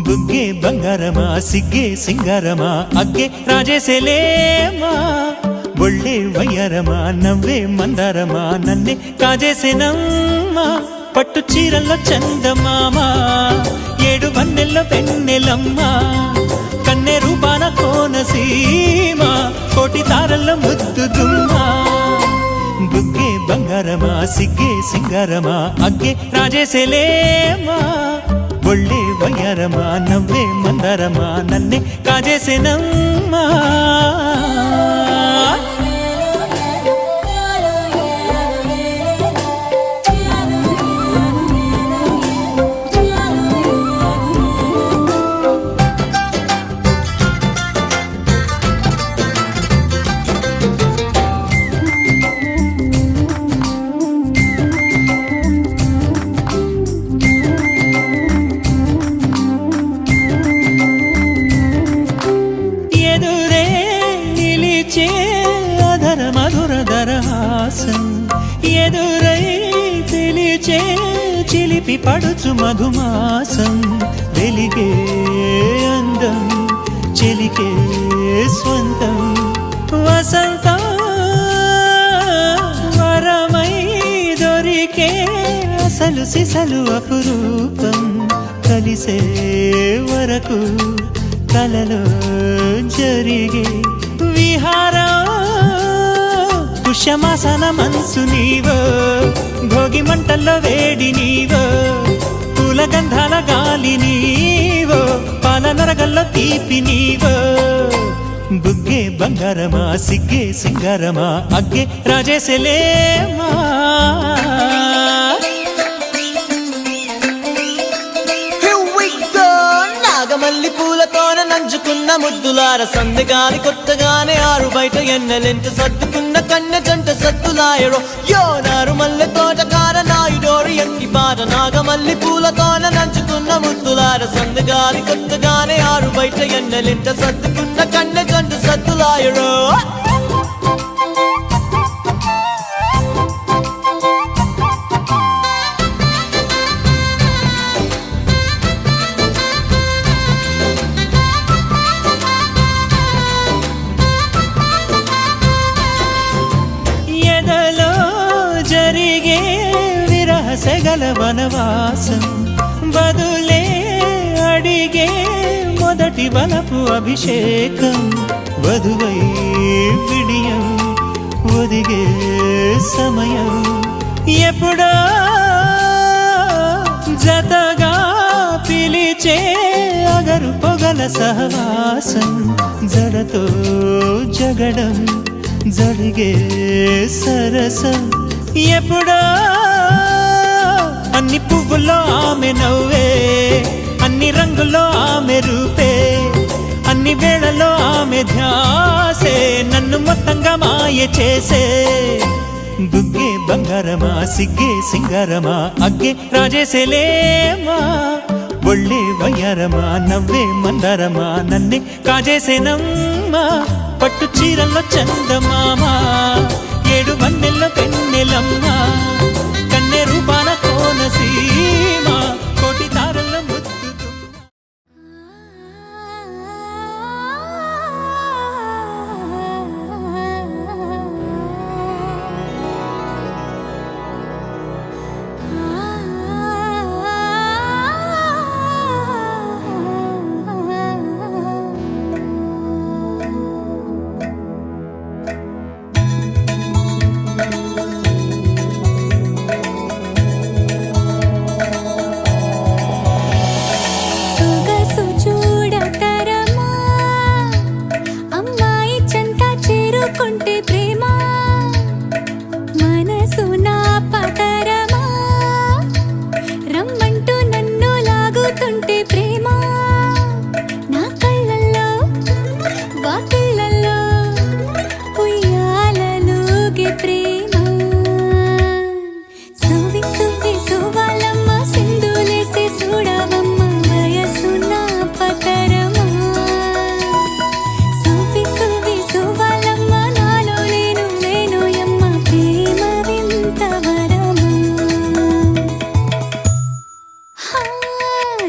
బుగ్గే బంగారమా సిగ్గే సింగారమా అగ్గే రాజేసేలేమా ఒళ్ళే వయ్యారమా నవ్వే మందారమా నన్నే కాజేసేనమ్మా పట్టు చీరల్లో చందమామా ఏడు వన్నెల్లో వెన్నెలమ్మా కన్నె రూపాన కోనసీమ కోటి తారల్లో ముద్దుదుమ్మా బుగ్గే బంగారమా సిగ్గే సింగారమా అగ్గే రాజేసేలేమా ఒళ్ళే వయ్యారమా నవ్వే మందారమా నన్నే కాజేసేనమ్మా ఎదురై తెలిచే చిలిపి పడుచు మధుమాసం వెలిగే అందం చెలికే స్వంతం వసంతం వరమై దొరికే అసలు సిసలు అపురూపం కలిసే వరకు కలలో జరిగే విహారం పుష్యమాసన మనసు నీవో భోగి మంటల్లో వేడి నీవో పూల గంధాల గాలి నీవో పాల నరగల్లో తీపి నీవో బుగ్గే బంగారమా సిగ్గే సింగారమా అగ్గే రాజేసేలేమా మల్లి పూలతోన నంచుకున్న ముద్దులార సందగాని కొత్తగానే ఆరు బయట ఎన్నెలెంట సర్దుకున్న కన్నె జంట సత్తులాయరో యో నారు మల్లె తోటకార నాయుడోరు ఎక్కి పాట నాగమల్లి పూలతోన నంచుకున్న ముద్దులార సందగాని కొత్తగానే ఆరు బయట ఎన్నెలెంట సర్దుకున్న కన్నె జంట సత్తులాయరో సెగల వనవాసం బదులే అడిగే మొదటి వలపు అభిషేకం వధువై విడియం ఒదిగే సమయం ఎప్పుడో జతగా పిలిచే అగరు పొగల సహవాసం జడతో జగడం జరిగే సరసం ఎప్పుడో అన్ని పువ్వుల్లో ఆమె నవ్వే అన్ని రంగుల్లో ఆమె రూపే అన్ని వేళలో ఆమె ధ్యాసే నన్ను మొత్తంగా మాయ చేసే బుగ్గే బంగారమా సిగ్గే సింగారమా అగ్గే రాజేసేలేమా ఒళ్ళే వయ్యారమా నవ్వే మందారమా నన్నే కాజేసేనమ్మా పట్టు చీరల్లో చందమామా ఏడు వన్నెల్లో వెన్నెలమ్మా కన్నె రూపాన కోనసీమ కోటి తారల్లో ముద్దుతుమ్మా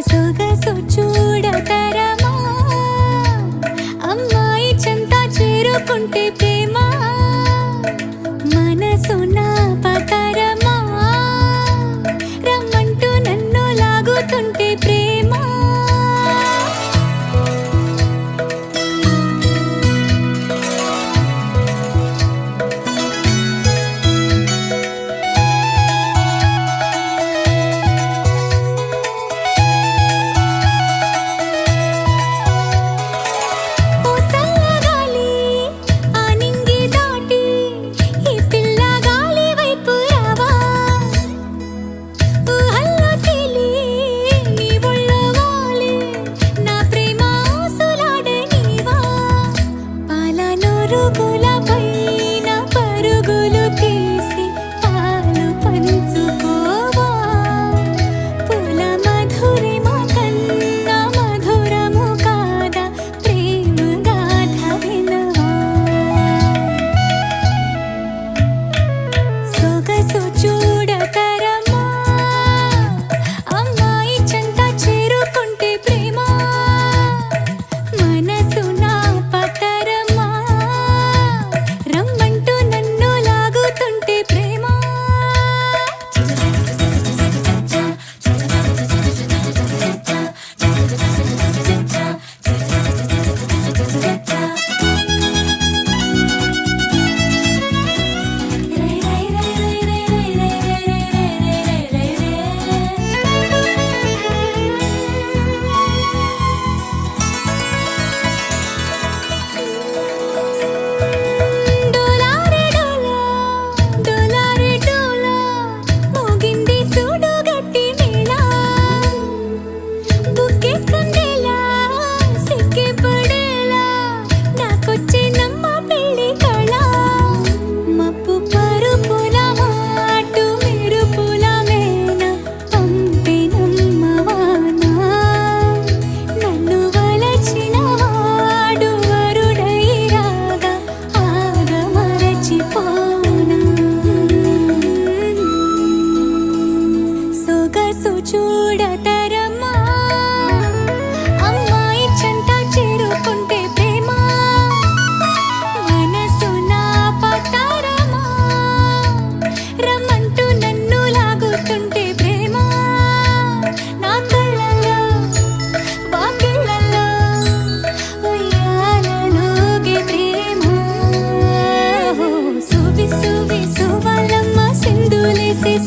సొగసు చూడతరమా అమ్మాయి చెంత చేరుకుంటే ప్రేమ మనసు నా పతరమా రమ్మంటూ నన్ను లాగుతుంటే ప్రేమ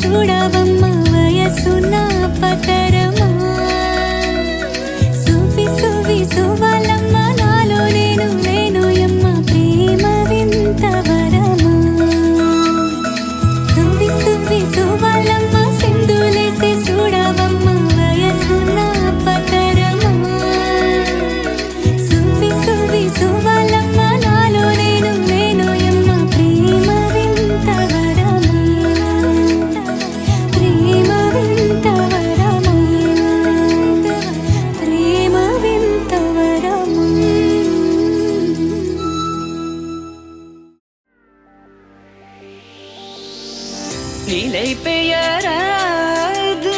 చూడవమ్మ వయసు నా పతరమా సువి సువి సువలమ్మ నాలో నేను లేనోయమ్మ ప్రేమ వింత వరమా సువి సువి సువలమ్మ సింధులేసి చూడవమ్మ వయసు నా పతరమా సువి సువి సువలమ్మ నాలో నేను లేనోయమ్మ ప్రేమ వింత వరమా நிலை பெயராது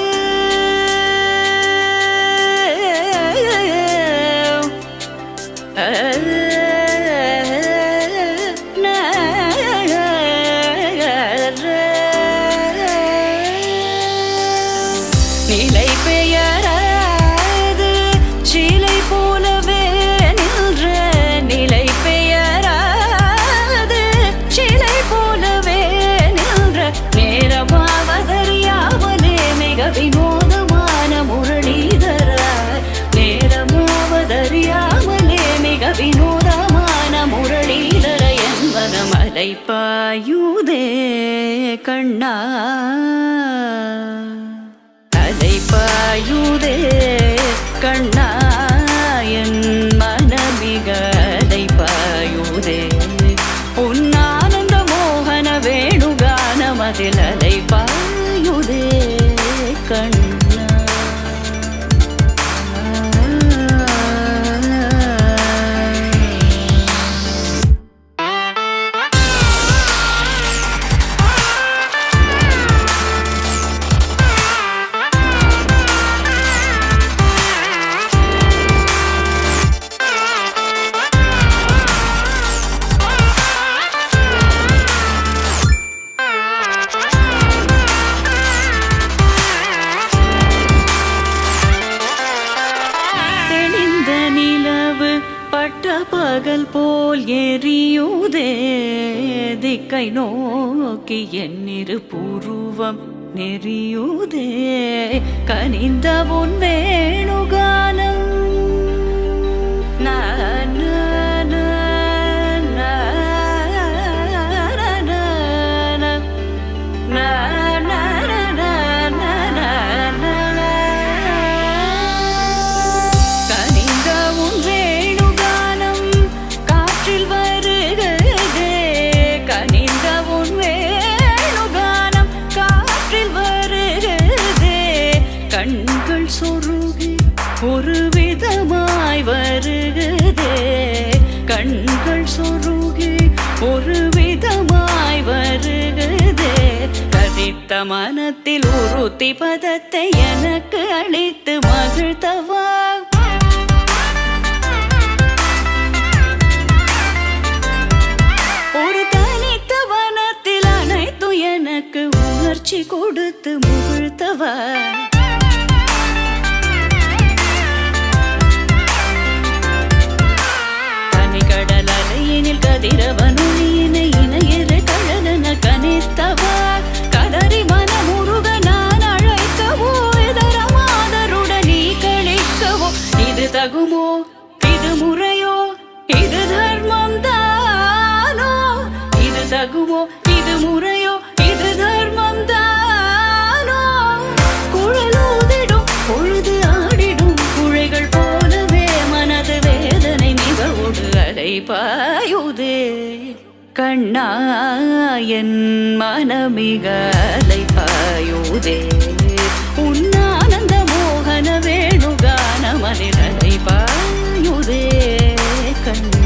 நிலை பெயராது சிலை போலவே நின்ற நிலை பெயராது சிலை போலவே நின்ற நேரமாவதறியாமலே மிக வினோதமான முரளிதர நேரமாவதறியாமலே மிக வினோதமான முரளிதர என்பன மலை பாயுதே கண்ணா அலைபாயுதே கண்ணா என் மனமிக அலைபாயுதே உன்னானந்த மோகன வேணுகானமதில் அலைபாயுதே கண்ணா எரியுதே திக்கை நோக்கி என்னிரு புருவம் நெறியுதே கனிந்த உன் வேணுகானம் கண்கள் சொருகி ஒரு விதமாய் வருகுதே கண்கள் சொருகி ஒரு விதமாய் வருகுதே கதித்த மனத்தில் உறுத்தி பதத்தை எனக்கு அளித்து மகிழ்த்தவா ஒரு தனித்த வனத்தில் அனைத்து எனக்கு உணர்ச்சி கொடுத்து முகிழ்த்தவா கதிரவனுளியினை இணையரை தழலன கனித்தவா கதறி மனமுருக நான் அழைக்கவோ இதரமாதருடன் நீ கழிக்கவோ இது தகுமோ இது முறையோ இது தர்மம் தானோ இது தகுமோ இது முறையோ இது தர்மம் தானோ குழலூதிடும் பொழுது ஆடிடும் குழைகள் போலவே மனது வேதனை மிகவோடு அலைபாயுதே கண்ணா என் மனமிக அலைபாயுதே உன்னானந்த மோகன வேணுகானமனில் அலைபாயுதே கண்ணா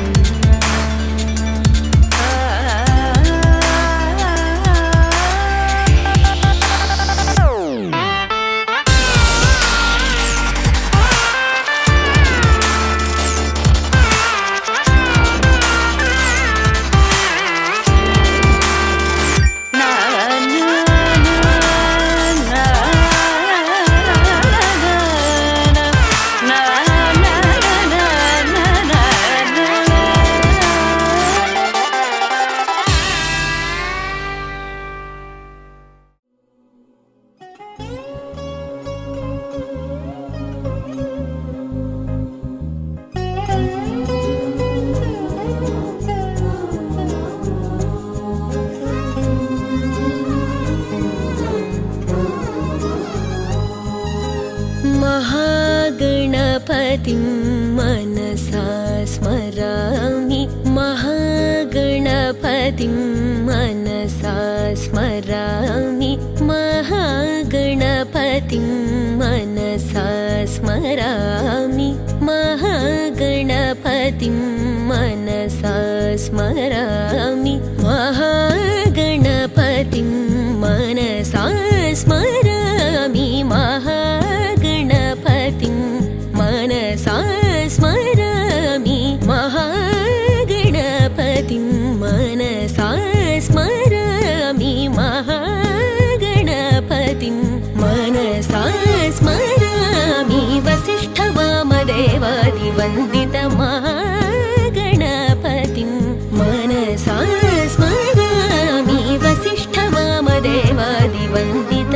महागणपतिं मनसा स्मरामि महागणपतिं मनसा स्मरामि महागणपतिं मनसा स्मरामि महागणपतिं मनसा स्मरामि महागणपतिं मनसा स्मरामि महागणपतिं मनसा स्मरामि महागणपतिं मनसा स्मरामि महागणपतिं मनसा स्मरामि वसिष्ठवामदेवादिवन्दित महागणपतिं मनसा स्मरामि वसिष्ठवामदेवादिवन्दित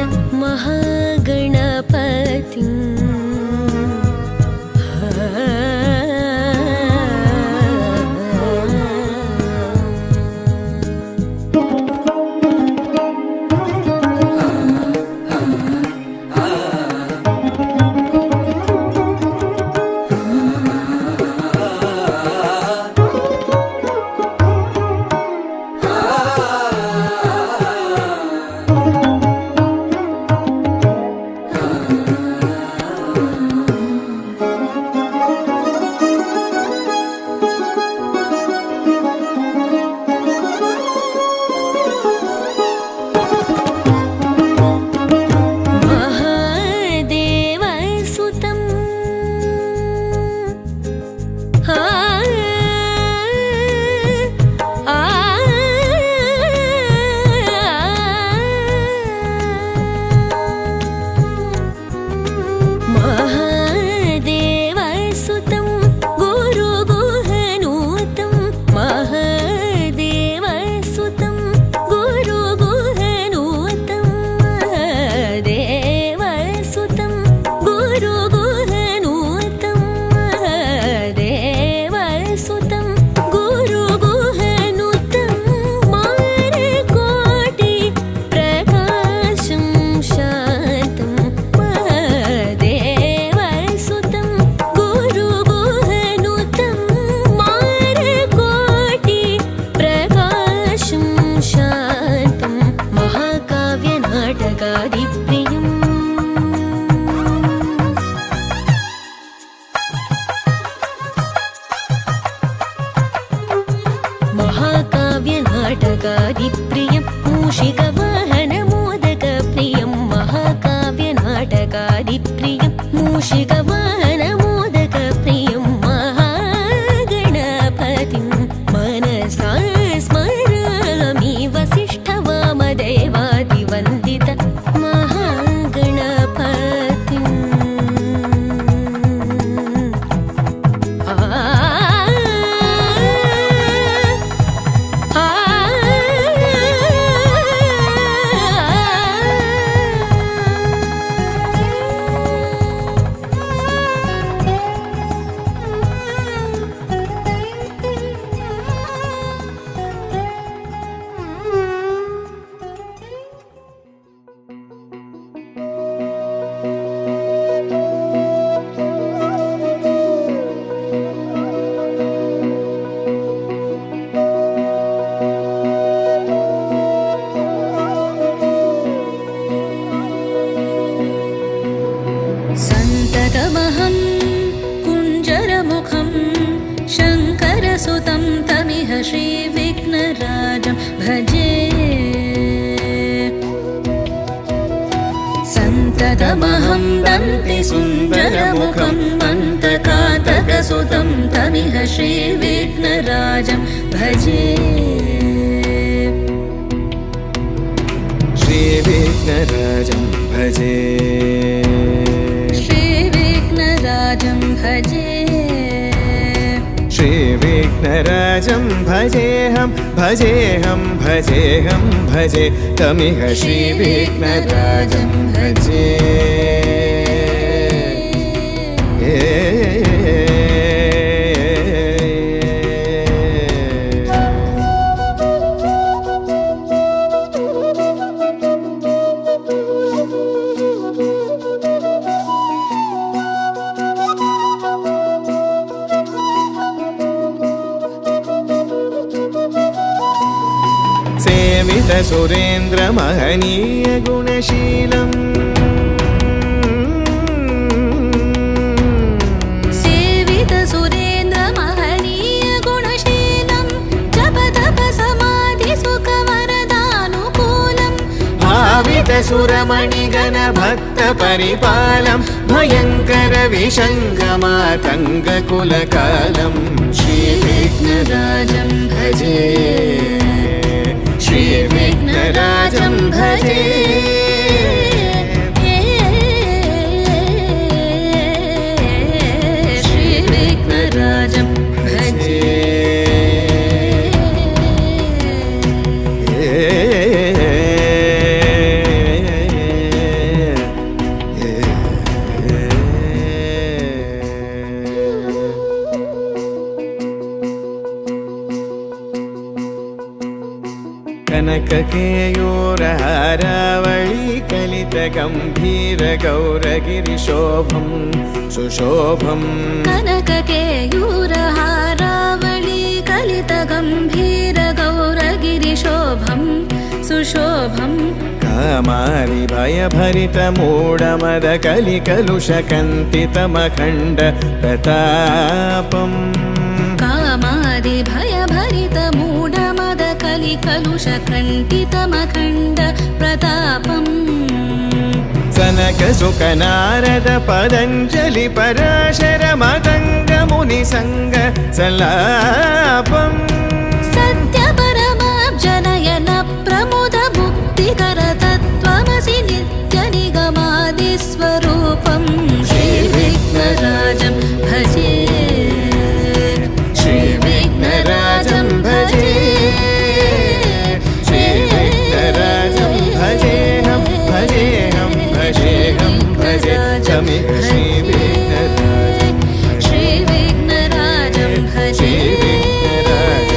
मोदकप्रियं महागणपतिं मनसा स्मरामि वसिष्ठवामदेवादिवन्दित महागणपतिम् सन्ततमहं कुञ्जरमुखं शङ्करसुतं तमिह श्रीविघ्नराजं भजे सन्ततमहं दन्तिसुन्दरमुखं मन्तकातकसुतं तमिह श्रीविघ्नराजं भजे श्रीविघ्नराजं भजे श्रीविघ्नराजं भजे श्रीविघ्नराजं भजेऽहं भजेऽहं भजेऽहं भजे तमिह श्रीविघ्नराजं भजे सेवित सुरेन्द्र महनीय गुणशीलम् सेवित सुरेन्द्र महनीय गुणशीलं जप तप समाधि सुख वरदानुकूलम् भावित सुरमणिगण भक्त परिपालं भयङ्कर विषङ्गमातङ्ग कुलकालं श्रीविघ्नराजं भजे श्रीविघ्नराजं भजे श्रीविघ्नराजं भजे कनककेयूरहारावळी कलितगम्भीरगौरगिरिशोभं सुशोभम् कनककेयूरहारावळी कलितगम्भीरगौरगिरिशोभं सुशोभम् कामारि भयभरितमूढमदकलिकलुषकन्तितमखण्ड प्रतापम् कामादि भयभरितमूढमद कलिकलुषकण्टितमखण्ड प्रतापम् सनकसुकनारद पतञ्जलि पराशर मतङ्गमुनिसङ्ग सल्लापम् सत्यपरमाब्जनयन प्रमुद मुक्तिकर तत्त्वमसि नित्यनिगमादिस्वरूपं श्रीविघ्नराजं भजे श्रीविघ्नराजं भजे श्रीविघ्नराजं भजेऽहं भजेऽहं भजेऽहं भजे तमिह श्रीविघ्नराजं श्रीविघ्नराजं भजे श्रीविघ्नराजं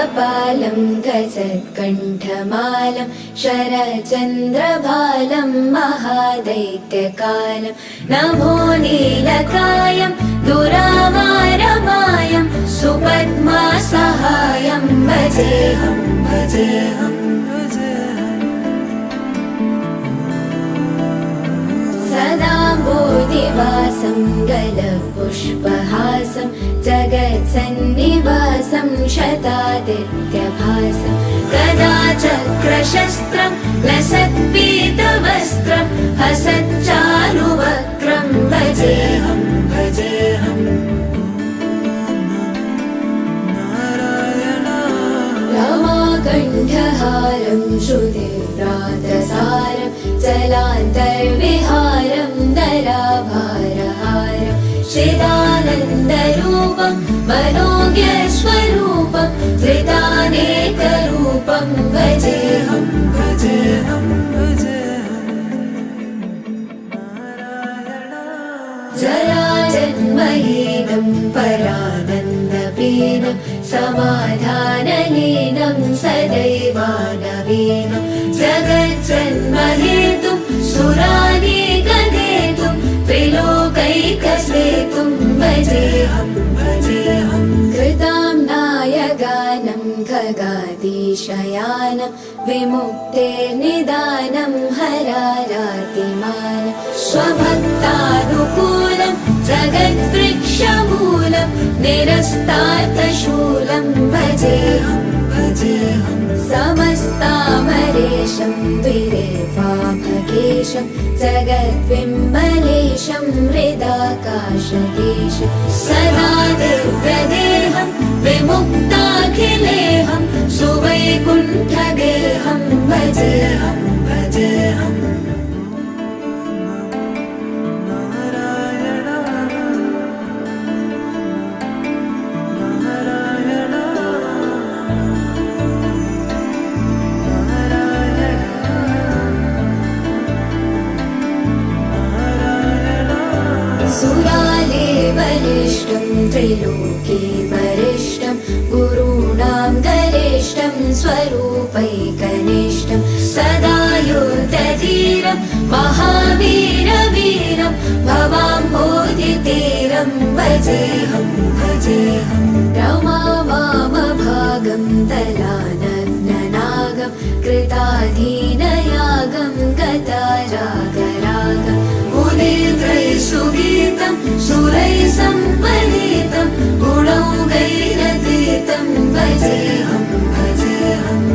कपालं गजत्कण्ठमालं शरचन्द्रभालं महादैत्यकालं नभो नीलकायं दुरावारमायं सुपद्मासहायं भजेऽहं भजेऽहम् सदा बोधिवासं गलपुष्पहासं जगत्सन्निवासं शतादित्यभासं गदा चक्रशस्त्रं लसत्पीतवस्त्रं हसच्चारुवक्त्रं भजेऽहं भजेऽहम् रमाकण्ठहारं श्रुतिव्रातसारं जलान्तर्विहारं दराभारहारं चिदानन्दरूपं मनोज्ञस्वरूपं धृतानेकरूपं भजेऽहं भजेऽहं जराजन्महीनं परानन्दपीनं समाधानलीनं सदैवानवीनं जगज्जन्महेतुं सुरानीकनेतुं त्रिलोकैकसेतुं भजेऽहं भजेऽहं कृताम्नाय गानं खगाधीशयानं विमुक्तेर्निदानं हरारातिमानं स्वभक्तानुकूलं जगद्वृक्षमूलं निरस्तार्थशूलं भजेऽहं भजेऽहं समस्तामरेशं द्विरेवाभकेशं जगद्विम्बलेशं हृदाकाशदेशं सदा दिव्यदेहं विमुक्ताखिलेहं सुवैकुण्ठदेहं भजेऽहं भजेऽहम् सुराले बलिष्ठं त्रिलोके वरिष्ठं गुरूणां गरिष्ठं स्वरूपैकनिष्ठं सदा युद्धधीरं महावीरवीरं भवाम्भोधितीरं भजेऽहं भजेऽहं रमा वामभागं दलानग्ननागं कृताधीनयागं गतारागरागं मुनीन्द्रैः सुगीतं सुरैः सम्परीतं गुणौघैरतीतं भजेऽहं भजेऽहम्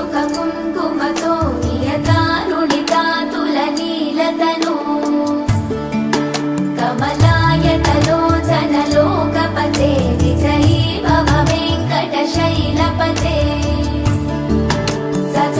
कमलाकुचूचुककुङ्कुमतो नियतानुडितातुलनीलतनो कमलायतलोचनलोकपते विजयी भव वेङ्कटशैलपते स च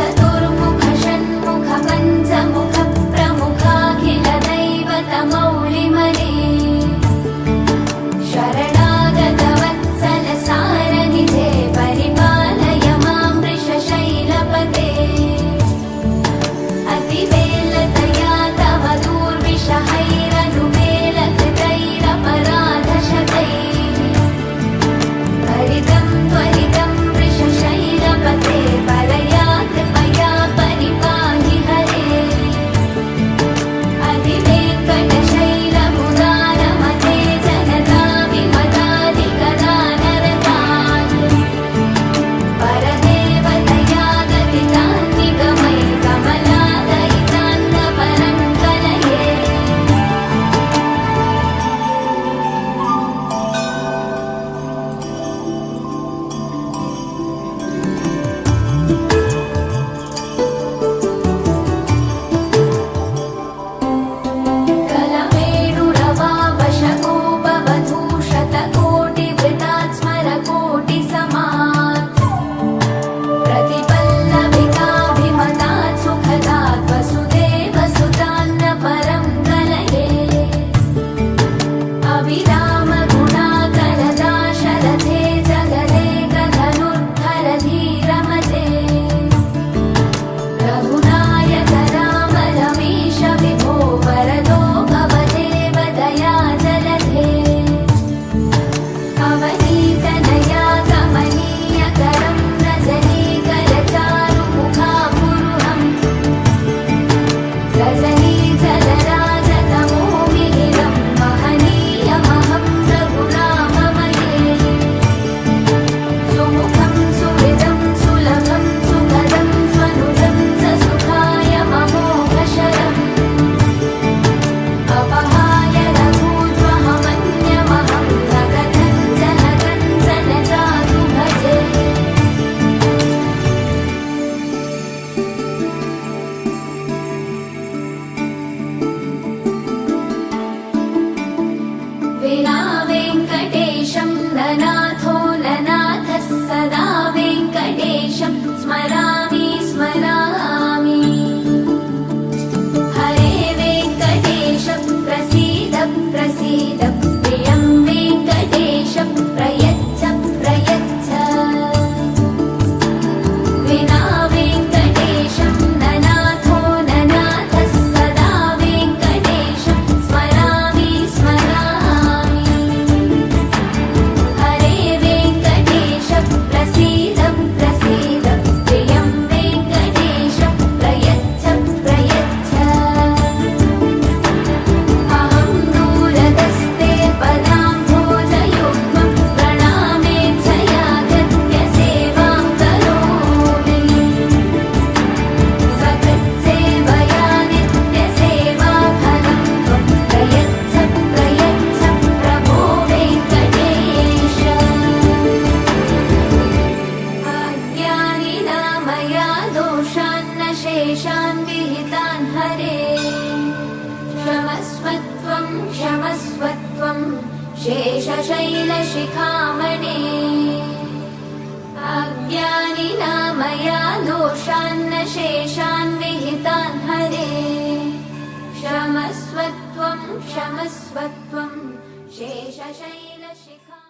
विना वेङ्कटेशं ननाथो ननाथः सदा वेङ्कटेशं स्मरामि स्मरामि हरे वेङ्कटेश प्रसीद प्रसीद प्रियं वेङ्कटेश प्रयच्छ प्रयच्छ विना वेङ्कटेशं ननाथो ननाथः सदा वेङ्कटेशं स्मरामि स्मरामि हरे वेङ्कटेश प्रसीद प्रसीद प्रियं वेङ्कटेश प्रयच्छ प्रयच्छ अहं दूरदस्ते पदाम्भोजयुग्मं प्रणामेच्छयागत्य सेवां करोमि सकृत्सेवया नित्यसेवाफलं त्वं प्रयच्छ प्रयच्छ प्रभो वेङ्कटेश अज्ञानिना मया दोषान्न शेषान् विहितान् हरे क्षमस्वत्वं क्षमस्वत्वं शेषशैलशिखामणे अज्ञानिना मया दोषान्न शेषान् विहितान् हरे क्षमस्वत्वं क्षमस्वत्वं शेषशैलशिखा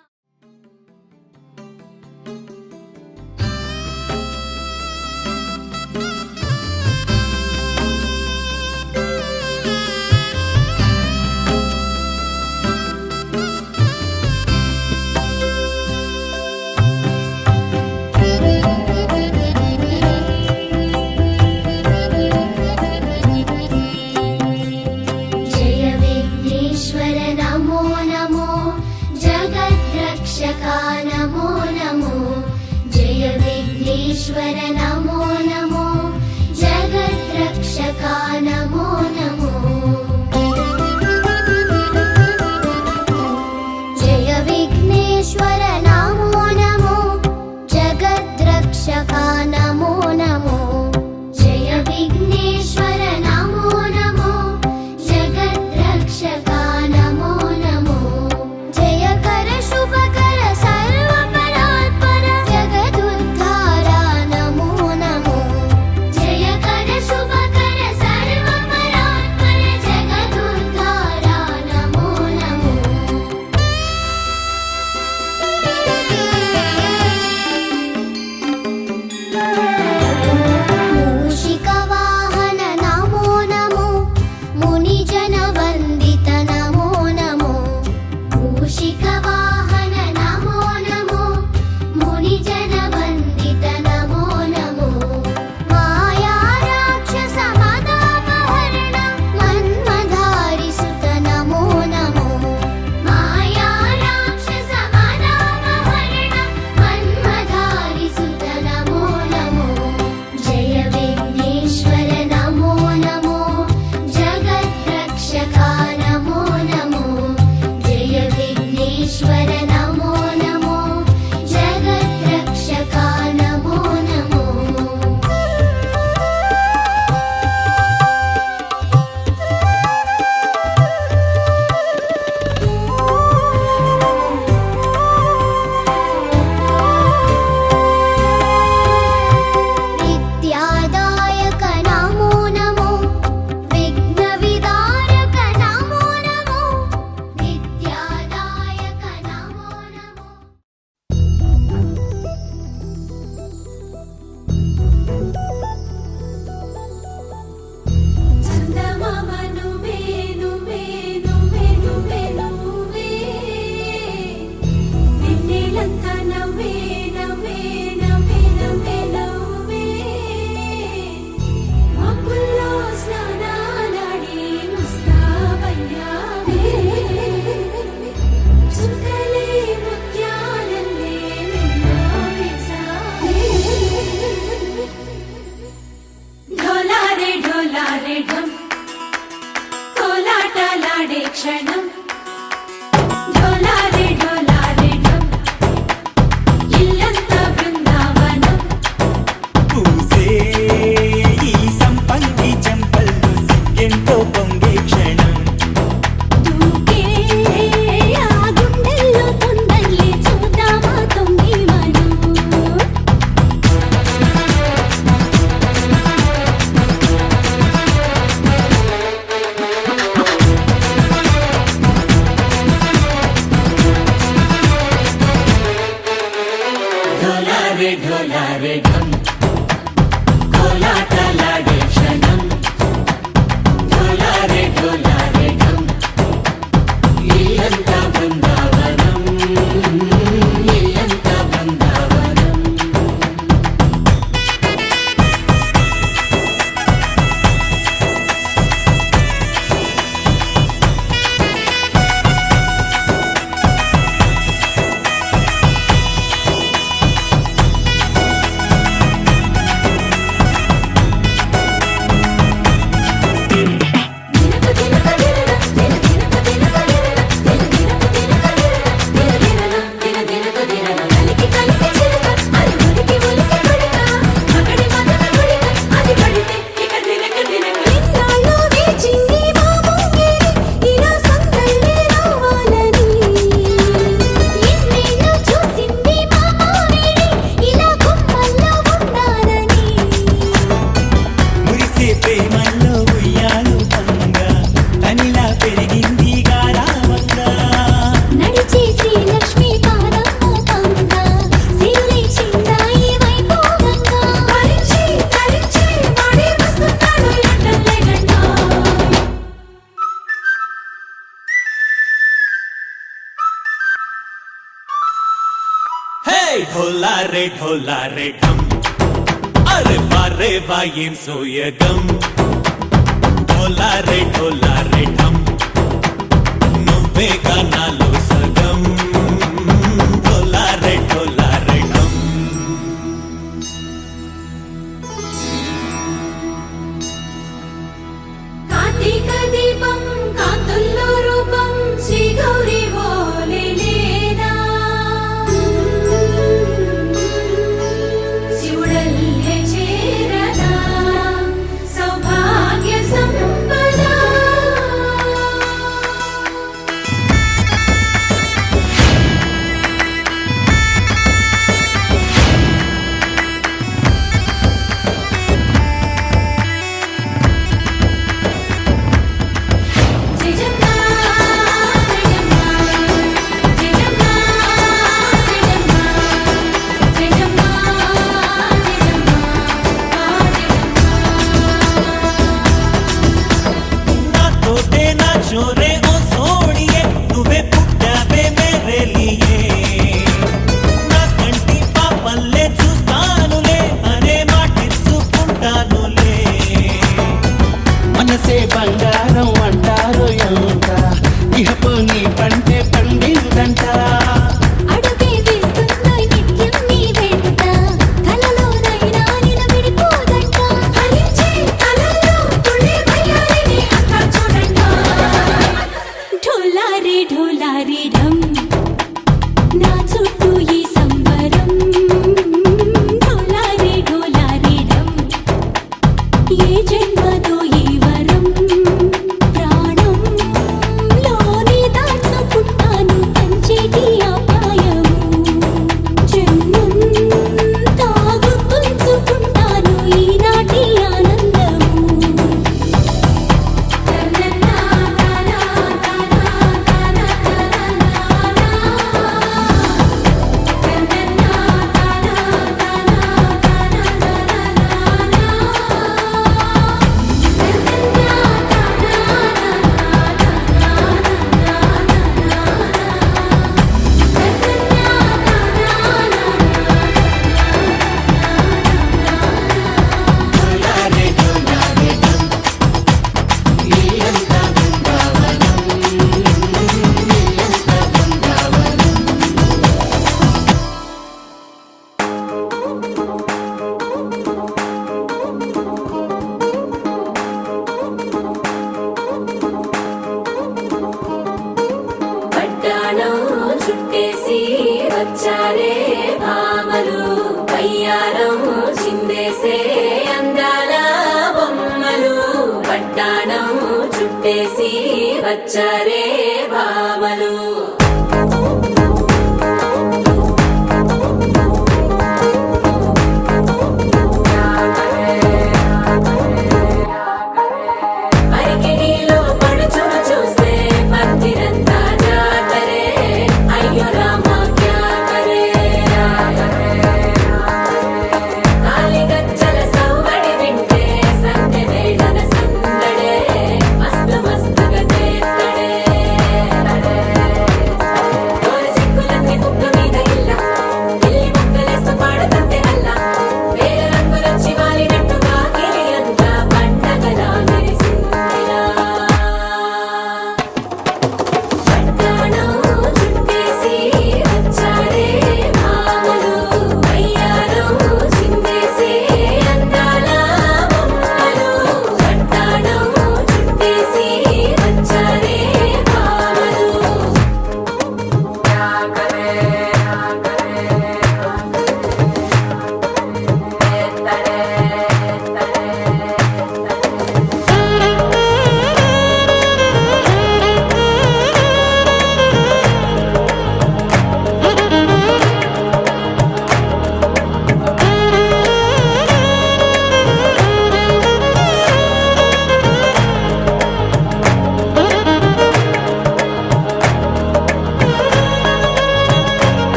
जय विघ्नेश्वर नमो नमो जगद्रक्षका नमो नमो जय विघ्नेश्वर नमो नमो जगद्रक्षका नमो नमो जय विघ्नेश्वर नमो नमो जगद्रक्षका नमो नमो जय विघ्नेश्वर नमो नमो जगद्रक्षका नमो नमो जय कर शुभकर सर्वपरात्पर जगदुद्धारा नमो नमो जय कर शुभकर सर्वपरात्पर जगदुद्धारा नमो नमो मूषिकवाहन नमो नमो मुनिजनवन्दित नमो नमो मूषिकवाहन नमो नमो मुनिजनवन्दित नमो नमो माया राक्षसमदापहरण मन्मधारिसुत नमो नमो माया राक्षसमदापहरण मन्मधारिसुत नमो नमो जय विघ्नेश्वर नमो नमो जगद्रक्षका नमो नमो जय विघ्नेश्वर नमो नमो जगद्रक्षका नमो नमो विद्यादायक नमो नमो विघ्नविदारक नमो नमो विद्यादायक नमो नमो చందమామ నువ్వే నువ్వే నువ్వే నువ్వే నువ్వే వెన్నెలంతా నవ్వే నవ్వే నవ్వే నవ్వే నవ్వే మబ్బుల్లో స్నానాలాడి ముస్తాబయ్యావే చుక్కలే ముత్యాలల్లే మెన్నావేశావే ढोलारे ढोलारे ढम कोलाटलाडे क्षणं ढोलारे ढोलारे ढम इल्लंता बृंदावनं పూసే ఈ సంపంగి చెంపల్లో సిగ్గెంతో పొంగే క్షణం दूके ఇలా సందళ్ళే రావాలని ఎన్నేళ్ళు చూసింది మా మావేడి ఇలా గుమ్మల్లో ఉండాలని మురిసే ప్రేమల్లో ఉయ్యాలు పంగా తనిలా పెరిగింది గారావంగా నడిచే శ్రీలక్ష్మి పాదమ్మ పంగ సిరులే చిందాయి వైభోగంగా తరించి తరించి వాడే వస్తున్నాడు లండన్ లేకుండా హే ఢోలా రే ఢమ్ అరే వారే వాయేం సోయగం ఢోలా రే ఢమ్ నువ్వే గానాలో సగం ఢోలా రే ఢమ్ కార్తీక దీపం కాంతుల్లో రూపం శ్రీ గౌరీ ఓలేనా శివుడల్లే చేరనా సౌభాగ్య సంపద జయజమ్మా జయజమ్మా జయజమ్మా జయజమ్మా జయజమ్మా నా తోటే నా చోరే ఓ సోడియే నువ్వే పుట్టావే మేరే లియే నా కంటి పాపల్లే చూస్తానులే అనే మాటిచ్చుకుంటానులే మనసే బంగారం అంటారు ఎంత ఇహపు నీ పంటే పండిందంట అడుగే వేస్తున్నాయి నిత్యం నీ వెంట కలలోనైనా నిన్ను విడిపోదంట హరించి కలల్లో తుళ్ళి వయ్యారిని అంతా చూడండి ఢోలారే ఢమ్ నా చుట్టూ ఈ సంబరం ఢోలారే ఢమ్ ఏ జన్మతో ఈ వరం ప్రాణం లోని దాచుకుంటాను పంచేటి అపాయము జన్మం తాగుతుంచుకుంటాను ఈనాటి ఆనందము పట్టాణం చుట్టేసి వచ్చారే భామలు పయ్యారం చిందేసే అందాల బొమ్మలు పట్టాణం చుట్టేసి వచ్చారే భామలు అరికిడిలో పడుచును చూస్తే పత్తిరంతా జాతరే అయ్యో రామా క్యా కరే కాలిగజ్జల సవ్వడి వింటే సంధ్య వేళన సందడే మస్తు మస్తుగా చేత్తడే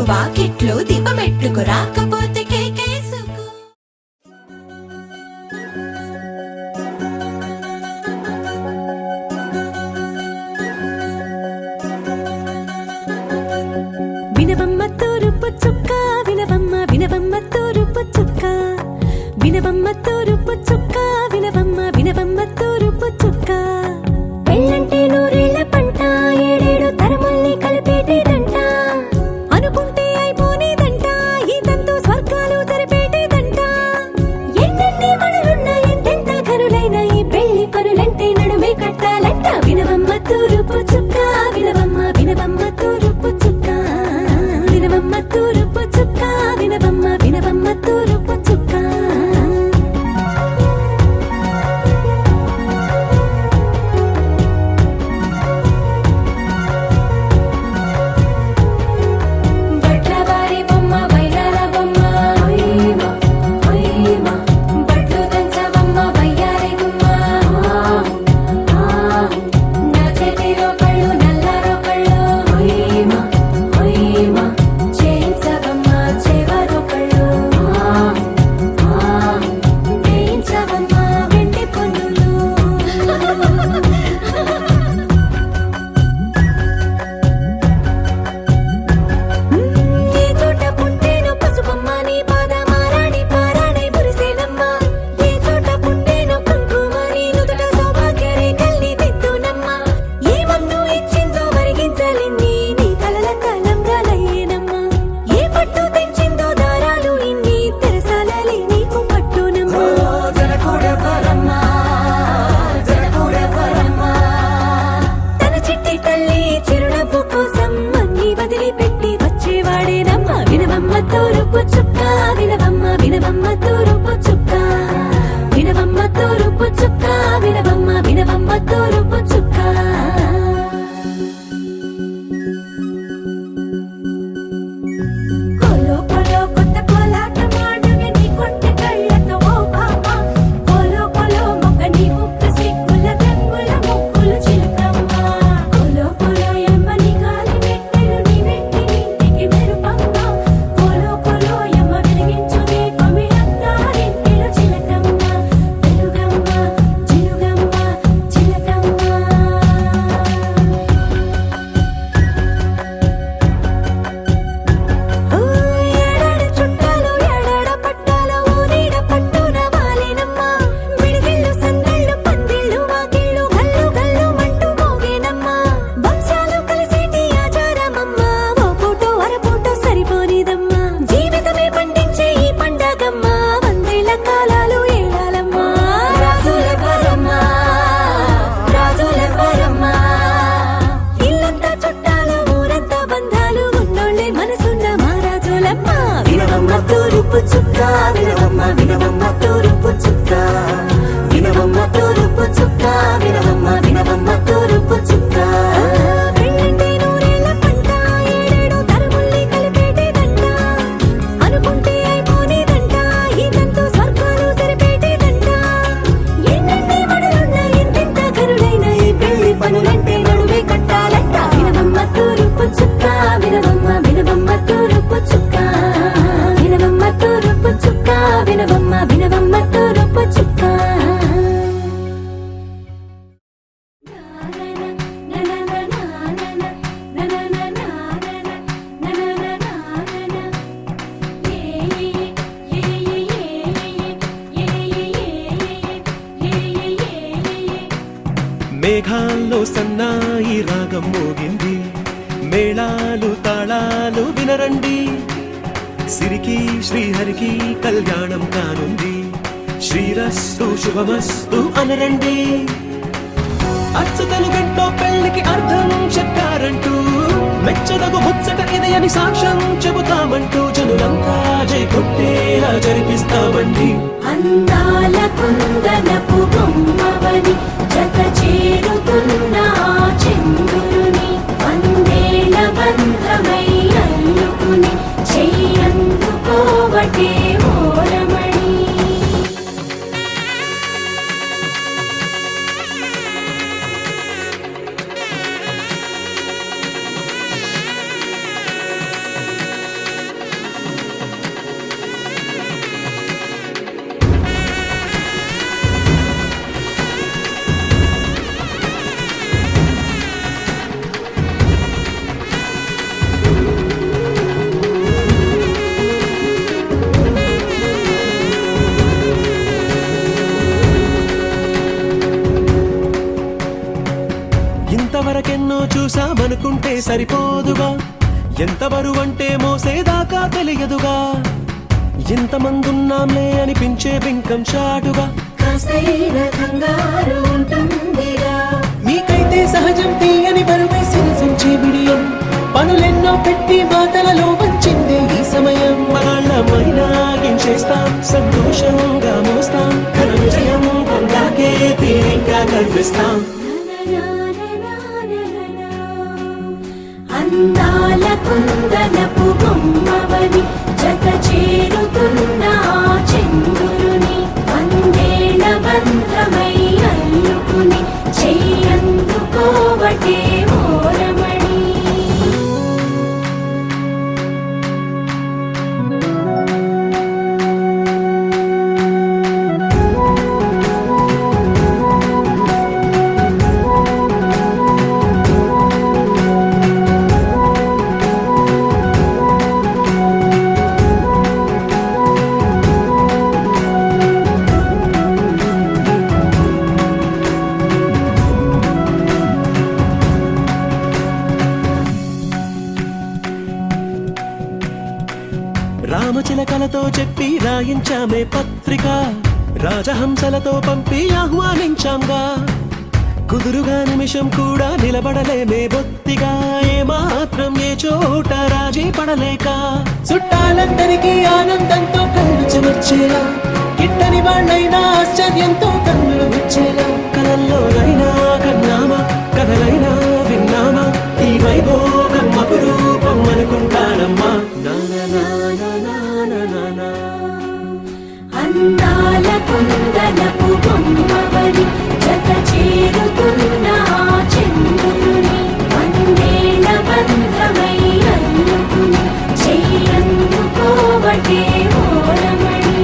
పెట్టుకు వాకిట్లో దీపమెట్టుకు రాకపోతే కేకేసుకో వినవమ్మ తూరుపు చుక్క వినవమ్మ వినవమ్మ తూరుపు చుక్క వినవమ్మ తూరుపు చుక్క వినవమ్మ వినవమ్మ తూరుపు చుక్క పెళ్ళంటే నూరేళ్ల పంట ఏడేడు తరముల్ని కలిపేటేదంట అనుకుంటే అయిపోనేదంట ఈ తంతు స్వర్గాలు జరిపేటేదంట ఎన్నెన్ని మనులున్న ఎంతెంత కనులైన ఈ పెళ్లి పనులంటే నడుమే కట్టాలంట వినవమ్మ తూరుపు చుక్క వినవమ్మ వినవమ్మ తూరుపు చుక్క వినవమ్మ తూరుపు చుక్క వినవమ్మ వినవమ్మ తూరుపు చుక్క బట్లవారి బొమ్మ వైరాల బొమ్మ హొయ్యమ హొయ్యమ బట్లు దంచవమ్మ వయ్యారి గుమ్మ నా చేతిలో కళ్ళు నల్లారో కళ్ళు హొయ్యమ హొయ్యమ చేయించవమ్మ చేవారో కళ్ళు వేయించవమ్మ వెండి పొన్నులు ఏ చోట పుట్టేనో పసుపమ్మ నీ పాద మారాణి పారాణి మురిసేనమ్మ ఏ చోట పుట్టేనో కుంకుమ నీ నుదుట సౌభాగ్య రేఖల్ని దిద్దునమ్మ ఏ మందు ఇచ్చిందో మరిగించలిన్ని నీ కలల కలంగాలయ్యేనమ్మ ఏ పట్టు తెంచిందో దారాలు ఇన్ని తెరసాలలి నీకు పట్టునమ్మ జనకూడెవరమ్మ జనకూడెవరమ్మ తన చిట్టి తల్లి చిరునవ్వు కోసం అన్ని వదిలిపెట్టి వచ్చేవాడేనమ్మ వినవమ్మ తూరుపు చుక్క వినవమ్మ వినవమ్మ తూరుపు చుక్క వినవమ్మ తూరుపు చుక్క వినవమ్మ వినవమ్మ తూరుపు చుక్క కోలో కోలో కొత్త కోలాట మాడుగ నీ కొంట కళ్ళతో ఓ పాప కోలో కోలో మొక్క నీ ముక్క సిగ్గుల రంగుల ముక్కులు చిలుకమ్మ కోలో కోలో ఎమ్మ నీ గాలి మెట్టెలు నీ వెంటి నింటికి మెరుపమ్మ కోలో కోలో ఎమ్మ వెలిగించు దీపమి అత్తారింటిలో చిలకమ్మ వెలుగమ్మ చిలుగమ్మ చిలకమ్మ ఏడాడ చుట్టాలు ఏడాడ పట్టాలు ఊరీడ పట్టున వాలేనమ్మ విడిదిళ్ళు సందళ్ళు పందిళ్ళు వాకిళ్ళు గల్లు గల్లు మంటూ మోగేనమ్మ వంశాలు కలిసేటి ఆచారమమ్మ ఓ పూటో అరపూటో సరిపోనిదమ్మ జీవితమే పండించే ఈ పండగమ్మ వందేళ్ల కాలాలు ఏలాలమ్మ రాజులెవరమ్మ రాజులెవరమ్మ ఇల్లంతా చుట్టాలు ఊరంతా బంధాలు ఉన్నోళ్ళే మనసున్న మహారాజులమ్మ వినవమ్మ తూరుపు చుక్క వినవమ్మ వినవమ్మ తూరుపు చుక్క వినవమ్మ తూరుపు చుక్క వినవమ్మ వినవమ్మ తూరుపు చుక్క పెళ్ళంటే నూరేళ్ల పంట ఏడేడు తరముల్ని కలిపేటేదంట అనుకుంటే అయిపోనేదంట ఈ తంతు స్వర్గాలు జరిపేటేదంట ఎన్నెన్ని మడులున్న ఎంతెంత కనులైన ఈ పెళ్లి పనులంటే నడుమే కట్టాలంట వినవమ్మ తూరుపు చుక్క వినవమ్మ వినవమ్మ తూరుపు చుక్క వినవమ్మ తూరుపు చుక్క వినవమ్మ వినవమ్మ తూరుపు చుక్క మేఘాల్లో సన్నాయి రాగం మోగింది మేళాలు తాళాలు వినరండి సిరికి శ్రీహరికి కళ్యాణం కానుంది శ్రీరస్తు శుభమస్తు అనరండి అచ్చతలు గంటో పెళ్లికి అర్థం చెప్పారంటూ మెచ్చదగు ముచ్చట ఇది అని సాక్ష్యం చెబుతామంటూ జనులంతా జై కొట్టేలా జరిపిస్తామండి అందాల కుందనపు బొమ్మవని జత చేరుతున్న ఆ చంద్రుని వందేళ్ల బంధమై అల్లుకుని చెయ్యందుకోవటే ఓరమణి చూసామనుకుంటే సరిపోదుగా, ఎంత బరువంటే మోసేదాకా తెలియదుగా, ఇంతమందున్నాంలే అనిపించే బింకం చాటుగా. కాస్తైనా కంగారు ఉంటుందిగా, మీకైతే సహజం తీయని బరువై సిరసించే బిడియం, పనులెన్నో పెట్టి మాటలలో వంచిందే ఈ సమయం. మనాళ్ళమైనా చేస్తాం, సంతోషంగా మోస్తాం, ఘన విజయం పొందాకే తీరిగ్గా కనిపిస్తాం. అందాల కుందనపు బొమ్మవని జత చేరుతున్న ఆ చంద్రుని వందేళ్ల బంధమై అల్లుకుని చెయ్యందుకోవటే ఓరమణి. రామచిలకలతో చెప్పి రాయించామే పత్రిక, రాజహంసలతో పంపి ఆహ్వానించాంగా, కుదురుగా నిమిషం కూడా నిలబడలేమే బొత్తిగా, ఏ మాత్రం ఏ చోట రాజీ పడలేక, చుట్టాలందరికీ ఆనందంతో కళ్ళు చెమర్చేలా, గిట్టని వాళ్ళైనా ఆశ్చర్యంతో కన్నులు వచ్చేలా, కలల్లోనైనా కన్నామా కథలైనా విన్నామా, ఈ వైభోగం అపురూపం అనుకుంటానమ్మా. అందాల కుందనపు బొమ్మవని జత చేరుతున్న ఆ చంద్రుని వందేళ్ల బంధమై అల్లుకుని చెయ్యందుకోవటే ఓరమణి.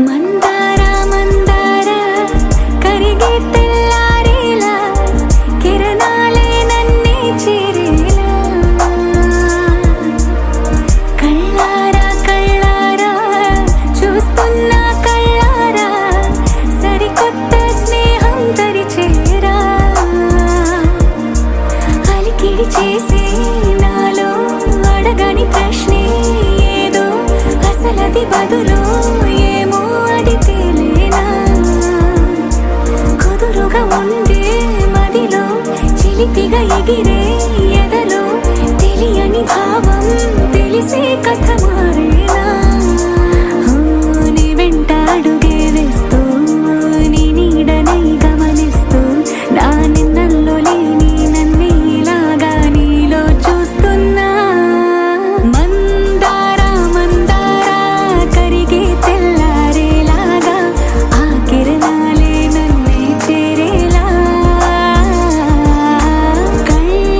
మందార మందార కరిగే తెల్లారేలా, కిరణాలే నన్నే చేరేలా, కళ్ళారా కళ్ళారా చూస్తున్నా కళ్ళారా, సరికొత్త స్నేహం తరిచేరా, అలికిడి చేసే నాలో అడగని ప్రశ్నే ఏదో, అసలది బదులు ఏమో అది తేలేనా, కుదురుగా ఉండే మదిలో చిలిపిగా ఎగిరే ఎదలో, తెలియని భావం తెలిసే కథ మారేనా, నీ వెంట అడుగే వేస్తూ నీ నీడనై గమనిస్తూ, నా నిన్నల్లో లేని నన్నే ఇలాగా నీలో చూస్తున్నా. మందార మందార కరిగే తెల్లారేలాగా, ఆ కిరణాలే నన్నే చేరేలా, కళ్ళారా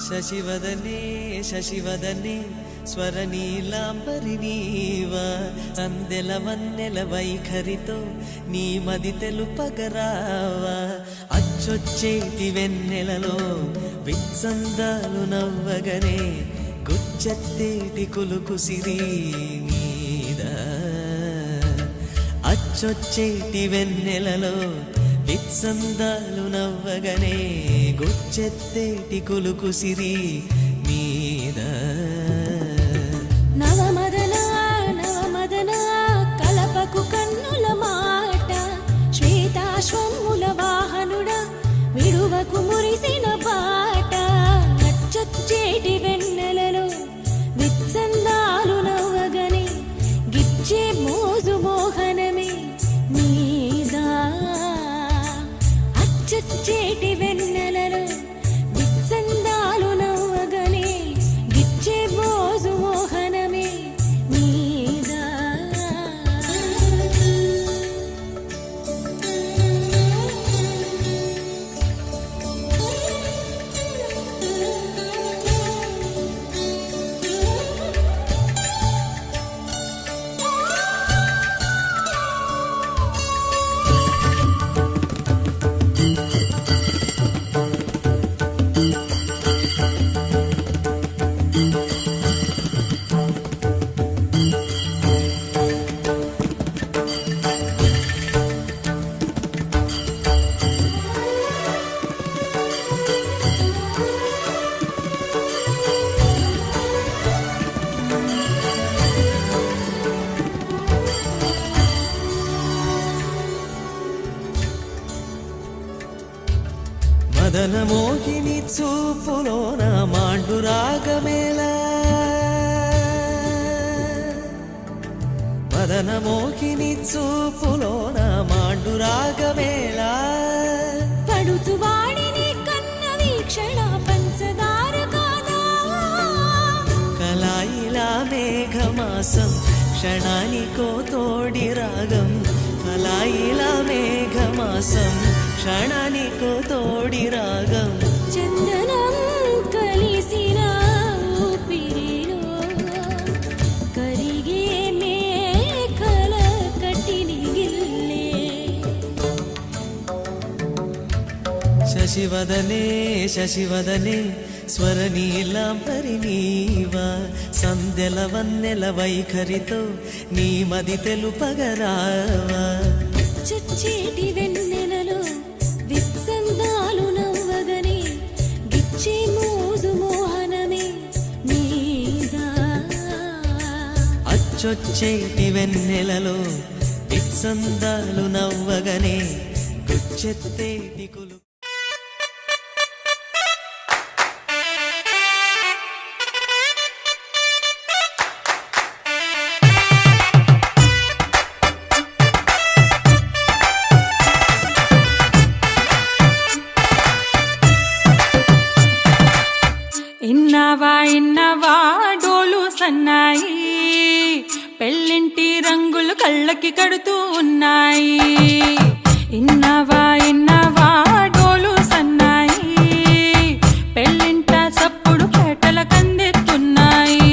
శశివదనే శశివదనే స్వరనీలాంబరి నీవా సందెల వన్నెల వైఖరితో నీ మది తెలుపగరావా అచ్చొచ్చేటి వెన్నెలలో విత్సందాలు నవ్వగనే గుచ్చెత్తేటి కులుకు సిరి నీదా అచ్చొచ్చేటి వెన్నెలలో విత్సందాలు నవ్వగనే గుచ్చెత్తేటి కులుకు సిరి మీద నవమదన నవమదన కలపకు కన్నుల మాట శ్వేతాశ్వముల వాహనుడ విడువకు మురిసిన పాట అచ్చొచ్చేటి వెన్నెలలో విత్సందాలు నవ్వగనే గిచ్చే మోజు మోహనమే నీదా అచ్చొచ్చేటి వెన్నెలలో విత్సందాలు నవ్వగనే గిచ్చే మోజు మోహనమే నీదా మదన మోహిని చూపులోన మాండు రాగమేలా మదన మోహిని చూపులోన మాండు రాగమేలా పడుచు వాడిని కన్న వీక్షణ పంచదార కాదా కలాయిలా మేఘమాసం క్షణానికో తోడి రాగం కలాయిలా మేఘమాసం క్షణానికో తోడి రాగం చందనం కలిసిన ఊపిరిలో కరిగే మేఘల కట్టిని గిల్లే శశివదనే శశివదనే స్వరనీలాంబరి నీవా సందెల వన్నెల వైఖరితో నీ మది తెలుపగరావా చచ్చేటి వెన్నెలలో విత్సందాలు నవ్వగనే గిచ్చే మోజు మోహనమే నీదా అచ్చొచ్చేటి వెన్నెలలో విత్సందాలు నవ్వగనే గుచ్చెత్తేటి కులు ఇన్నవా డోలు సన్నాయి పెళ్ళింటి రంగులు కళ్ళకి కడుతూ ఉన్నాయి ఇన్నవా డోలు సన్నాయి పెళ్ళింట సప్పుడు పేటల కందెత్తున్నాయి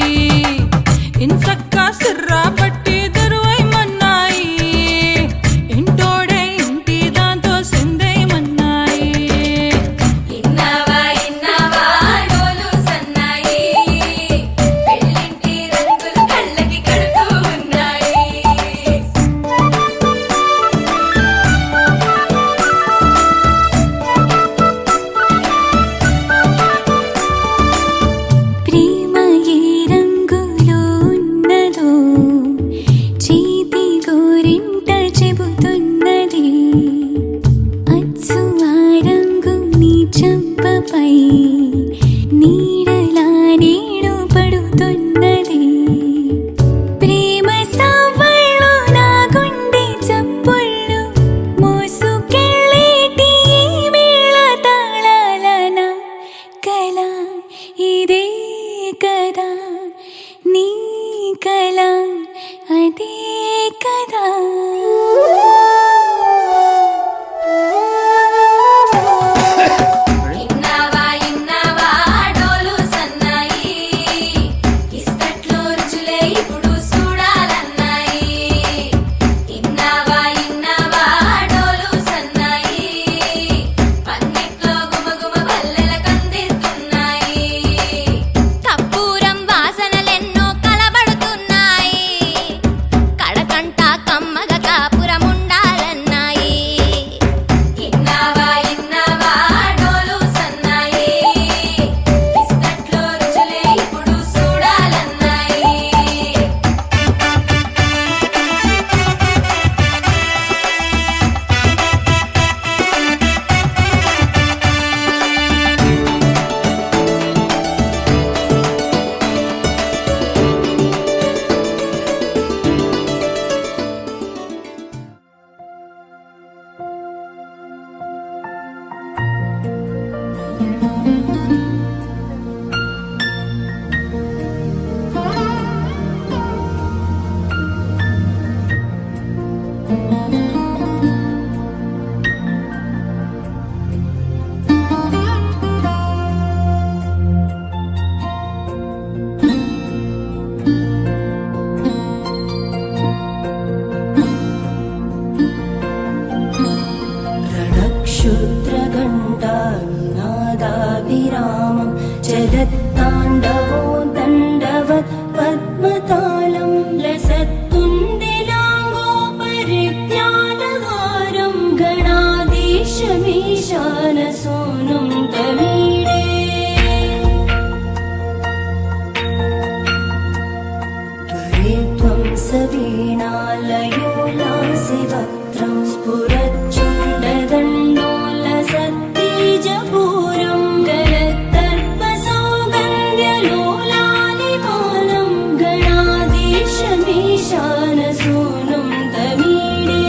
ఇన్సక్క సిర్రా పట్టి దరువైమన్నాయి ఇంటోడే ఇంటి దాంతో సెందేయమన్నాయి ప్రేమ ఏ రంగులో ఉన్నదో చేతి గోరింట చెబుతున్నది అచ్చు ఆ రంగు నీ చెంపపై నీడలా నీడు పడుతున్నది ప్రేమ సవ్వళ్ళు నా గుండె చప్పుళ్ళు మోసుకెళ్ళేటి ఈ మేళ తాళాలన కళ ఇదే కదా నీ కళ అదే కదా ఇన్నవా డోలు जगत्ताण्डवो दण्डवत् पद्मतालं लसत्तुण्डिलाङ्गोपरिज्ञानहारं गणाधीशमीशानसूनुं तमीडे त्वं सवीणालयोलासिवक्त्रं स्फुरच्चुण्डदण्डोलसत्तेजपूरं गलत्तर्पसौगन्ध्यलोलालिमालं गणाधीशमीशानसूनुं तमीडे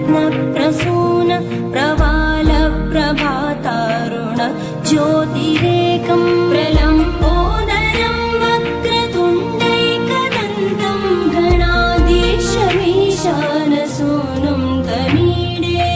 प्रकाशज्जपारक्तरत्नप्रसून प्रवालप्रभातारुण ज्योतिरेकं प्रलम्बोदरं वक्रतुण्डैकदन्तं गणाधीशमीशानसूनुं तमीडे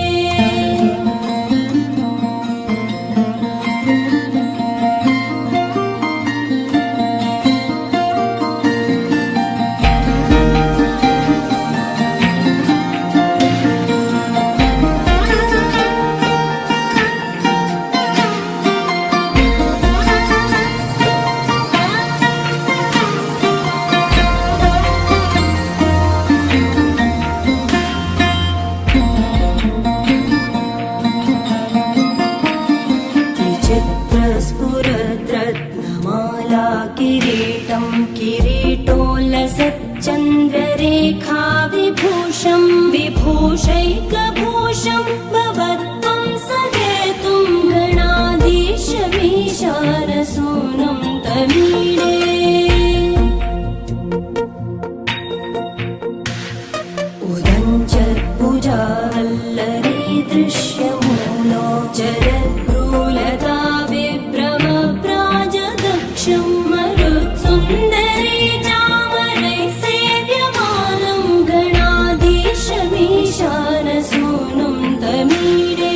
विचित्रस्फुरद्रत्नमाला किरीटं किरीटोल्लसच्चन्द्ररेखा विभूषं विभूषैकभूषं भवत्वं सहेतुं गणाधीशमीशानसूनुं तमीडे उदञ्चत्भुजावल्लरी दृश्यमूलो जलद्भ्रूलता विभ्रमप्राजदक्षं मरुत्सुन्दरी चामरैः सेव्यमानं गणाधीशमीशानसूनुं तमीडे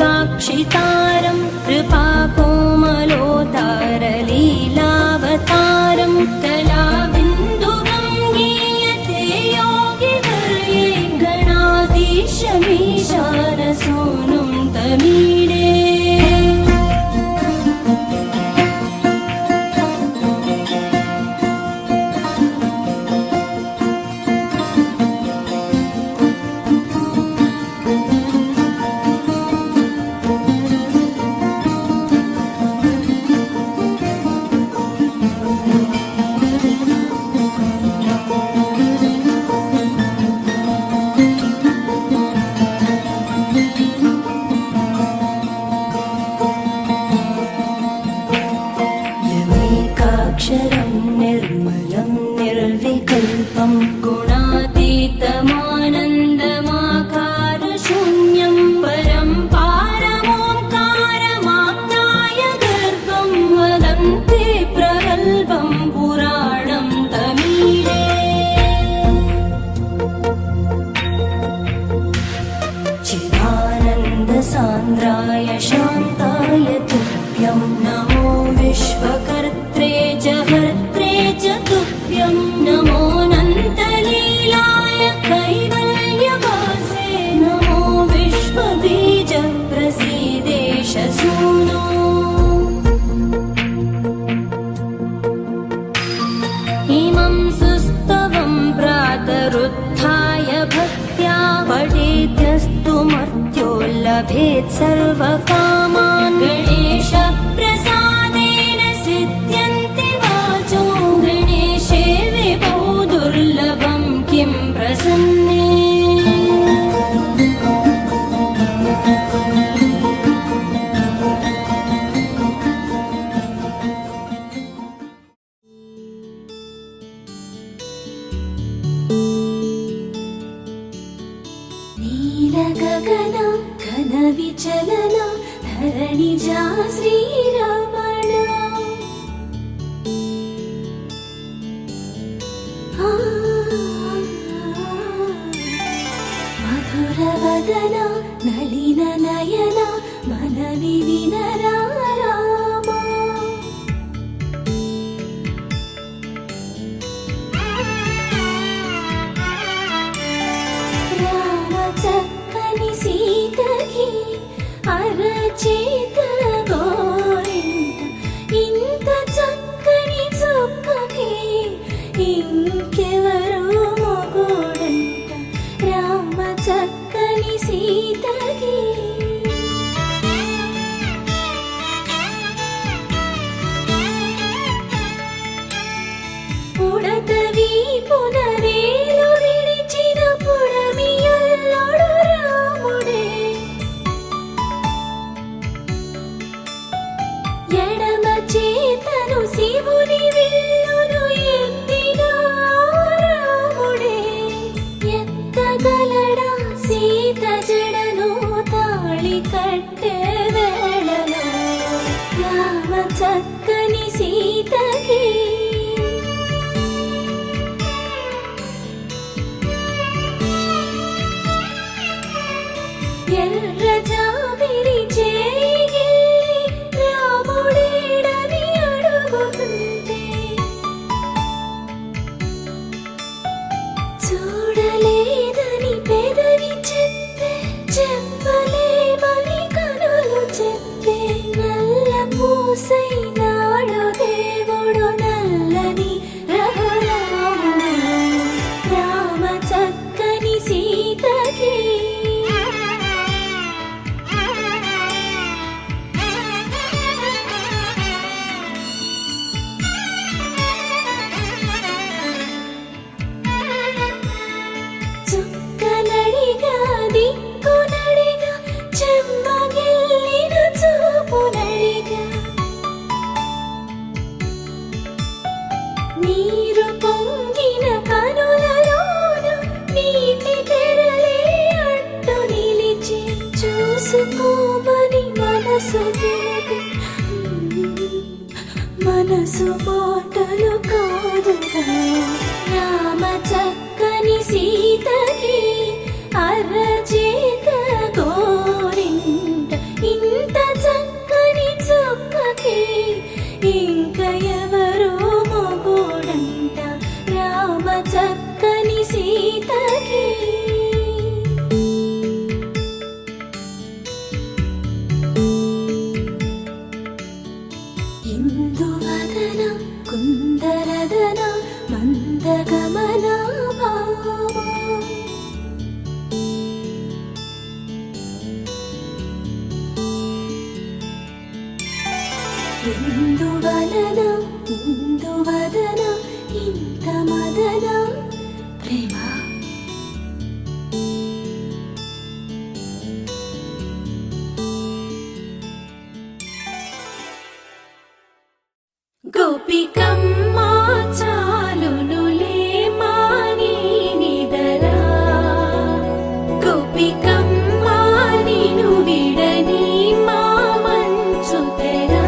स्फुरन्निष्ठुरालोलपिङ्गाक्षितारं कृपाकोमलोदारलीलावतारं कलाबिन्दुगं गीयते योगिवर्ये गणाधीशमीशानसूनुं तमीडे यमेकाक्षरं निर्मलं निर्विकल्पं गुणातीतमानन्दमाकारशून्यं परं पारमोङ्कारमाज्ञाय गर्भं वदन्ति प्रगल्भं पुराणं तमीडे चिदानन्दसान्द्राय शान्ताय तुभ्यं नमो विश्वकर्त्रे च हर्त्रे च तुभ्यं नमोऽनन्तलीलाय कैवल्यवासे नमो विश्वबीजप्रसीदेश सूनो इमं सुस्तवं प्रातरुत्थाय भक्त्या पठेद्यस्तु मर्त्यो लभेत् सर्वकामान् गणेशप्रसादेन सिद्ध्यन्ति वाचो गणेशे विभो दुर्लभं किं प्रसन्ने नीलगगन घनविचलन తను శివుని విల్లును ఎత్తిన రాముడే ఎత్తగలడా సీత జడను తాళి కట్టే వేళలో రామ చక్కని సీతకి ఎర్ర జాబిలి చేయి రాముడేడని అడుగుతుంటే చూడలేదని పెదవి చెప్పే చెప్పలేమని కనులు చెప్పే నల్ల పూసై నాడు దేవుడు నల్లని రఘురాముడు రామ చక్కని సీతకి చుక్కనడిగా దిక్కునడిగా చెమ్మగిల్లిన చూపునడిగా నీరు పొంగిన కనులలోన నీటి తెరలే అడ్డు నిలిచి చూసుకోమని మనసు తెలిపి మనసు మాటలు కాదుగా రామ చక్కని సీతకి అరచేత గోరింట ఇంత చక్కని చుక్కకి ఇంక ఎవరో మొగుడంట రామ చక్కని సీతకి ఇందువదన కుందరదన మందగమన భామా ఇందువలన ఇందువదన ఇంత మదన ప్రేమ గోపికమ్మ చాలునులే మాని నిదరా గోపికమ్మ నిను విడని మా మంచు తెరా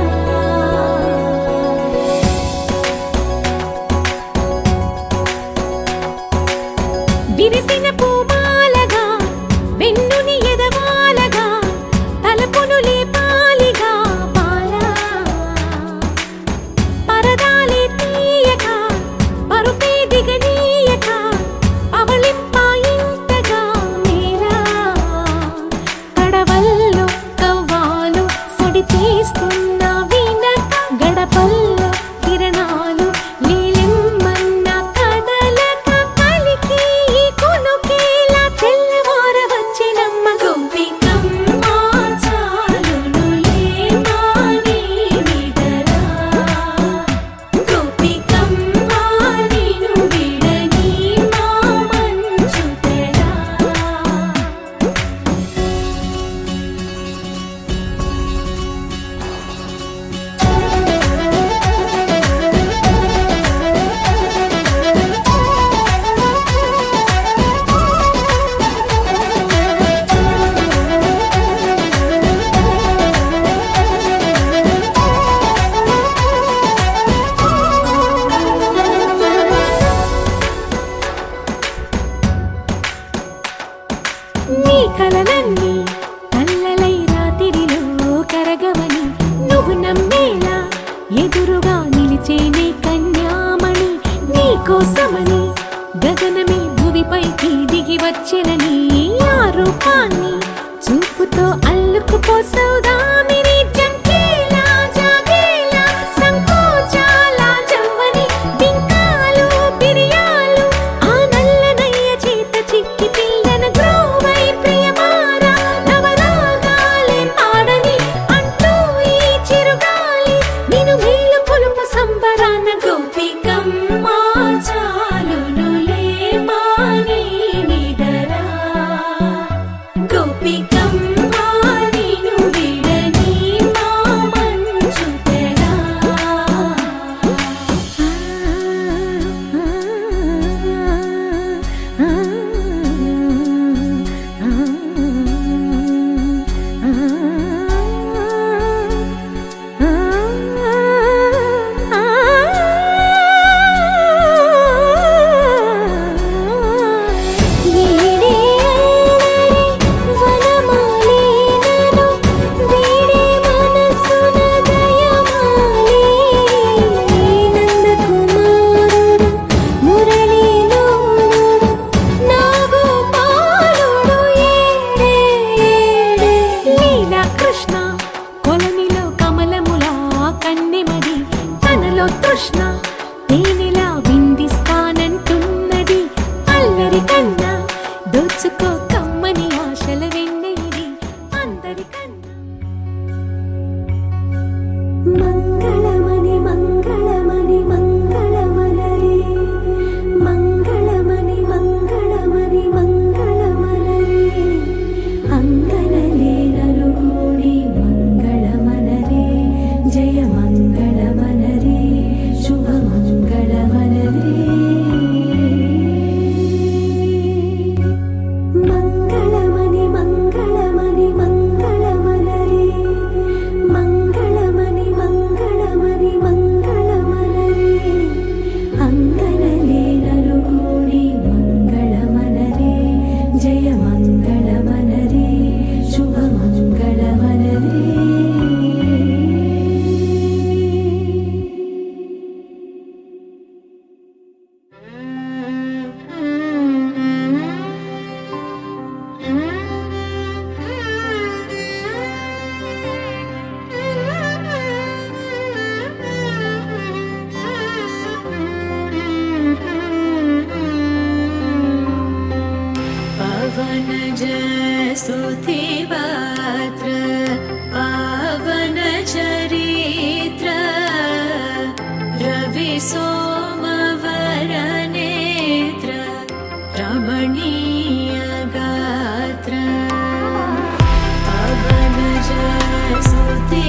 విరిసిన పూమాలగా వెన్నుని ఎదవాలగా తలపును లేపాలిగా పాలా పరదాలే తీయక పరుపే దిగనీయక పవళింపాయింతగా మేరా కడవల్లో కవ్వాలు సడి తీస్తున్న వినక గడపల్లో కిరణాలు నీలిమ్మన్న కదలక కలికి కొనుకేలా తెల్లవార వచ్చినమ్మ గోపికమ్మ చాలునులే మాని నిదరా గోపికమ్మ నిను విడని మా మంచు తెరా నీ కలలన్నీ కల్లలై రాత్రిలో కరగవని నువ్వు నమ్మేలా ఎదురుగా నిలిచేనే కన్యామణి నీ కోసమని గగనమే భువిపైకి దిగి వచ్చెనని ఆ రూపాన్ని చూపుతో అల్లుకుపోసౌదామిని జంకేలా జాగేలా సంకోచాల జవ్వని బింకాలు బిరియాలు ఆ నల్లనయ్య చేత చిక్కి పిల్లన గ్రోవై ప్రియమారా నవరాగాలే పాడని అంటూ ఈ చిరుగాలి నిన్ను మేలు కొలుపు సంబరాన గోపికమ్మ చాలునులే మాని నిదరా తృష్ణ తేనెలా విందిస్తానంటున్నది అల్లరి కన్నా దోచుకో కమ్మని ఆశల వెన్నెయిది అందరికన్నా మంగళమణి మంగళమణి మంగళమలరే మంగళమణి మంగళమణి మంగళమలరే అంగనలే నలుగూడి మంగళమనరే జయ మంగళమనరే శుభ మంగళమనరే మంగళమణి మంగళమణి మంగళమలరే మంగళమణి మంగళమణి మంగళమలరే అంగనలే నలుగూడి మంగళమనరే జయ మంగళమనరే శుభ మంగళమనరే पवन स्तुति पात्र पावन चरित्र रवि सोमवर नेत्र रमणीय गात्र पवन स्तुति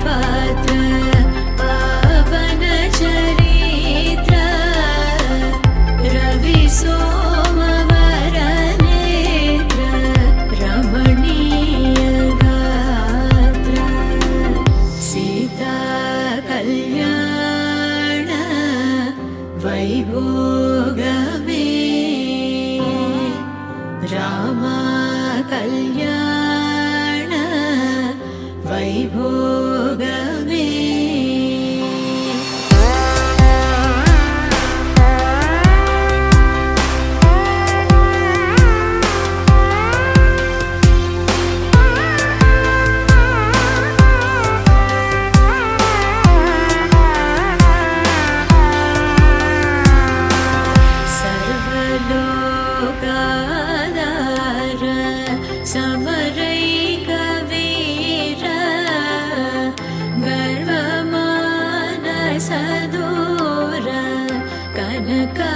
पात्र पावन चरित्र रवि सोमवर नेत्र रमणीय गात्र सीता कल्याण वैभोगमे राम कल्याण वैभोगमे सर्वलोकाधार समरैकवीर गर्वमानसदूर कनका